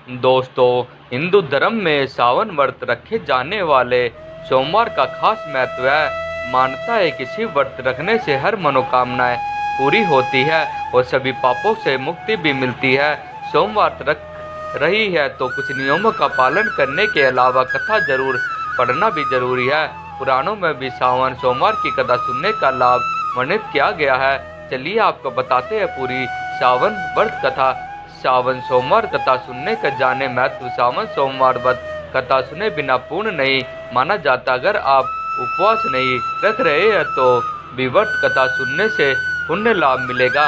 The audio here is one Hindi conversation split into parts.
दोस्तों, हिंदू धर्म में सावन व्रत रखे जाने वाले सोमवार का खास महत्व है। मान्यता है किसी व्रत रखने से हर मनोकामनाएं पूरी होती है और सभी पापों से मुक्ति भी मिलती है। सोमवार रख रही है तो कुछ नियमों का पालन करने के अलावा कथा जरूर पढ़ना भी जरूरी है। पुराणों में भी सावन सोमवार की कथा सुनने का लाभ वर्णित किया गया है। चलिए आपको बताते हैं पूरी सावन व्रत कथा। सावन सोमवार कथा सुनने का जाने महत्व। सावन सोमवार व्रत कथा सुने बिना पूर्ण नहीं माना जाता। अगर आप उपवास नहीं रख रहे हैं तो भी व्रत कथा सुनने से पुण्य लाभ मिलेगा।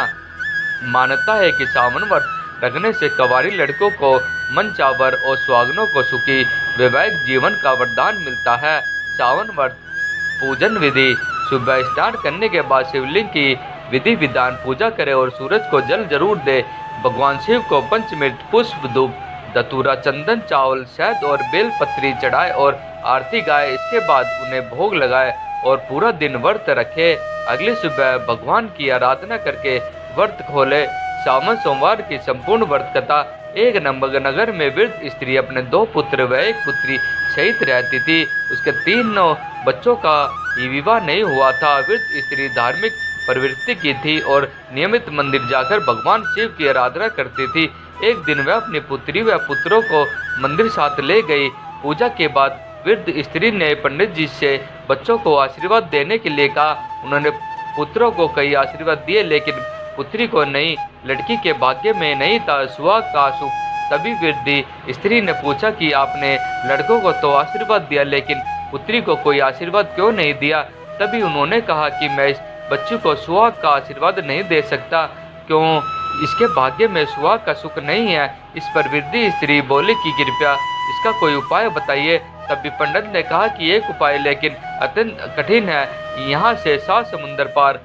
मान्यता है कि सावन व्रत रखने से कंवारी लड़कों को मनचावर और सुहागनों को सुखी वैवाहिक जीवन का वरदान मिलता है। सावन व्रत पूजन विधि। सुबह स्नान करने के बाद शिवलिंग की विधि विधान पूजा करें और सूरज को जल जरूर दे। भगवान शिव को पंचमृत पुष्प धूप धतूरा चंदन चावल शहद और बेल पत्री चढ़ाए और आरती गाए। इसके बाद उन्हें भोग लगाए और पूरा दिन व्रत रखे। अगली सुबह भगवान की आराधना करके व्रत खोले। सावन सोमवार की संपूर्ण व्रत कथा। एक नगर में वृद्ध स्त्री अपने 2 पुत्र व 1 पुत्री सहित रहती थी। उसके 3 बच्चों का ही विवाह नहीं हुआ था। वृद्ध स्त्री धार्मिक प्रवृत्ति की थी और नियमित मंदिर जाकर भगवान शिव की आराधना करती थी। एक दिन वह अपनी पुत्री व पुत्रों को मंदिर साथ ले गई। पूजा के बाद वृद्ध स्त्री ने पंडित जी से बच्चों को आशीर्वाद देने के लिए कहा। उन्होंने पुत्रों को कई आशीर्वाद दिए लेकिन पुत्री को नहीं। लड़की के भाग्य में नहीं था सुहाग का सुख। तभी वृद्ध स्त्री ने पूछा कि आपने लड़कों को तो आशीर्वाद दिया लेकिन पुत्री को कोई आशीर्वाद क्यों नहीं दिया। तभी उन्होंने कहा कि मैं इस बच्ची को सुहाग का आशीर्वाद नहीं दे सकता, क्यों इसके भाग्य में सुहाग का सुख नहीं है। इस पर वृद्ध स्त्री बोली कि कृपया इसका कोई उपाय बताइए। तभी पंडित ने कहा कि एक उपाय लेकिन अत्यंत कठिन है। यहाँ से 7 समुद्र पार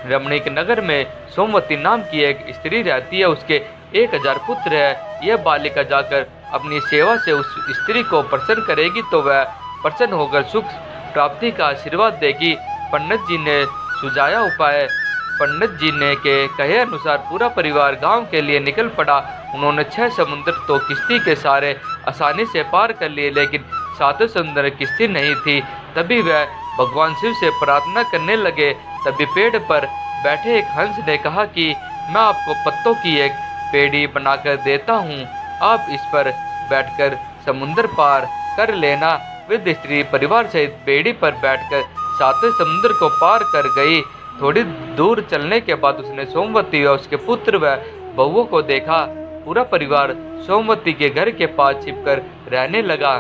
रमणीक नगर में सोमवती नाम की एक स्त्री रहती है। उसके 1000 पुत्र है। यह बालिका जाकर अपनी सेवा से उस स्त्री को प्रसन्न करेगी तो वह प्रसन्न होकर सुख प्राप्ति का आशीर्वाद देगी। पंडित जी ने सुझाया उपाय। पंडित जी ने के कहे अनुसार पूरा परिवार गांव के लिए निकल पड़ा। उन्होंने 6 समुद्र तो किश्ती के सारे आसानी से पार कर लिए लेकिन 7 समुद्र किश्ती नहीं थी। तभी वह भगवान शिव से प्रार्थना करने लगे। तभी पेड़ पर बैठे एक हंस ने कहा कि मैं आपको पत्तों की एक पेड़ी बनाकर देता हूँ, आप इस पर बैठकर समुद्र पार कर लेना। वृद्ध स्त्री परिवार सहित पेड़ी पर बैठकर 7 समुद्र को पार कर गई। थोड़ी दूर चलने के बाद उसने सोमवती व उसके पुत्र व बहुओं को देखा। पूरा परिवार सोमवती के घर के पास छिपकर रहने लगा।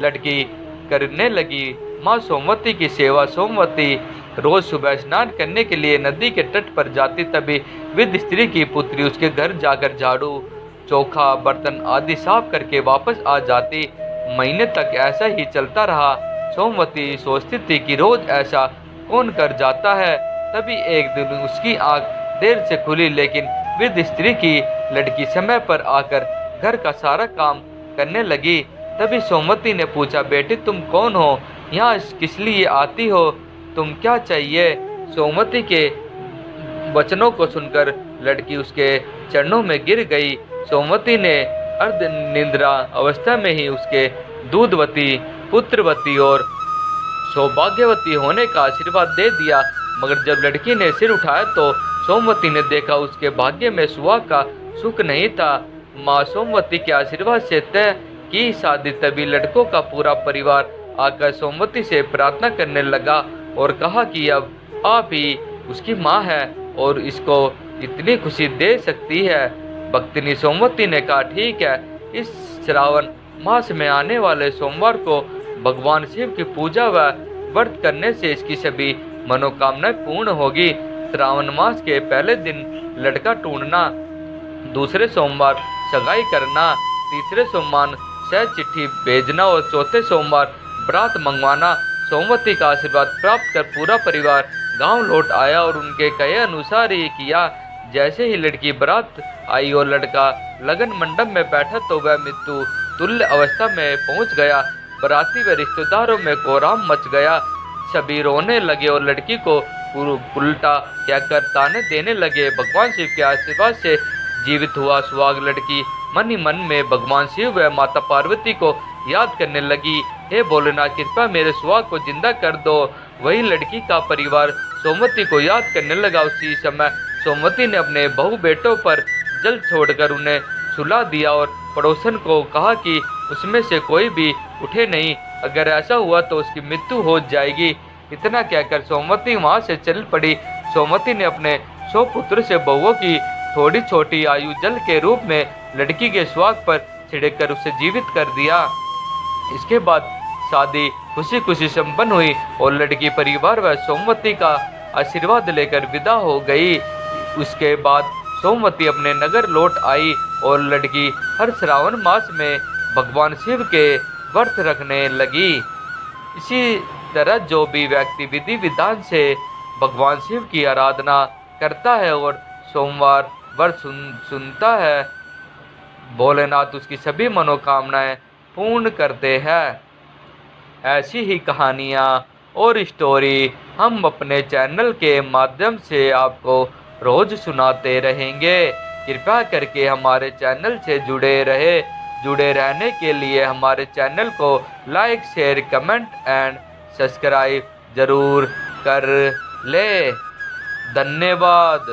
लड़की करने लगी माँ सोमवती की सेवा। सोमवती रोज सुबह स्नान करने के लिए नदी के तट पर जाती। तभी वृद्ध स्त्री की पुत्री उसके घर जाकर झाड़ू चौखा बर्तन आदि साफ करके वापस आ जाती। महीने तक ऐसा ही चलता रहा। सोमवती सोचती थी कि रोज ऐसा कौन कर जाता है। तभी एक दिन उसकी आंख देर से खुली लेकिन वृद्ध स्त्री की लड़की समय पर आकर घर का सारा काम करने लगी। तभी सोमवती ने पूछा, बेटी तुम कौन हो, यहाँ किस लिए आती हो, तुम क्या चाहिए। सोमवती के वचनों को सुनकर लड़की उसके चरणों में गिर गई। सोमवती ने अर्ध निद्रा अवस्था में ही उसके दूधवती पुत्रवती और सौभाग्यवती होने का आशीर्वाद दे दिया। मगर जब लड़की ने सिर उठाया तो सोमवती ने देखा उसके भाग्य में सुहाग का सुख नहीं था। माँ सोमवती के आशीर्वाद से तय की शादी। तभी लड़कों का पूरा परिवार आकर सोमवती से प्रार्थना करने लगा और कहा कि अब आप ही उसकी माँ है और इसको इतनी खुशी दे सकती है। भक्तिनी सोमवती ने कहा ठीक है, इस श्रावण मास में आने वाले सोमवार को भगवान शिव की पूजा व व्रत करने से इसकी सभी मनोकामनाएं पूर्ण होगी। श्रावण मास के पहले दिन लड़का ढूंढना, दूसरे सोमवार सगाई करना, तीसरे सोमवार सहज चिट्ठी भेजना और चौथे सोमवार बरात मंगवाना। सोमवती का आशीर्वाद प्राप्त कर पूरा परिवार गांव लौट आया और उनके कहे अनुसार ही किया। जैसे ही लड़की बारात आई और लड़का लगन मंडप में बैठा तो वह मृत्यु तुल्य अवस्था में पहुंच गया। बाराती व रिश्तेदारों में कोहराम मच गया। सभी रोने लगे और लड़की को उल्टा कहकर ताने देने लगे। भगवान शिव के आशीर्वाद से जीवित हुआ सुहाग लड़की मन ही मन में भगवान शिव व माता पार्वती को याद करने लगी। हे भोलेनाथ, कृपया मेरे सुहाग को जिंदा कर दो। वही लड़की का परिवार सोमवती को याद करने लगा। उसी समय सोमवती ने अपने बहू बेटों पर जल छोड़कर उन्हें सुला दिया और पड़ोसन को कहा कि उसमें से कोई भी उठे नहीं, अगर ऐसा हुआ तो उसकी मृत्यु हो जाएगी। इतना कहकर सोमवती वहां से चल पड़ी। सोमवती ने अपने 100 पुत्र से बहुओं की थोड़ी छोटी आयु जल के रूप में लड़की के सुहाग पर छिड़ककर उसे जीवित कर दिया। इसके बाद शादी खुशी खुशी संपन्न हुई और लड़की परिवार व सोमवती का आशीर्वाद लेकर विदा हो गई। उसके बाद सोमवती अपने नगर लौट आई और लड़की हर श्रावण मास में भगवान शिव के व्रत रखने लगी। इसी तरह जो भी व्यक्ति विधि विधान से भगवान शिव की आराधना करता है और सोमवार व्रत सुनता है, भोलेनाथ उसकी सभी मनोकामनाएं पूर्ण करते हैं। ऐसी ही कहानियाँ और स्टोरी हम अपने चैनल के माध्यम से आपको रोज सुनाते रहेंगे। कृपया करके हमारे चैनल से जुड़े रहने के लिए हमारे चैनल को like, share, comment and subscribe जरूर कर ले। धन्यवाद।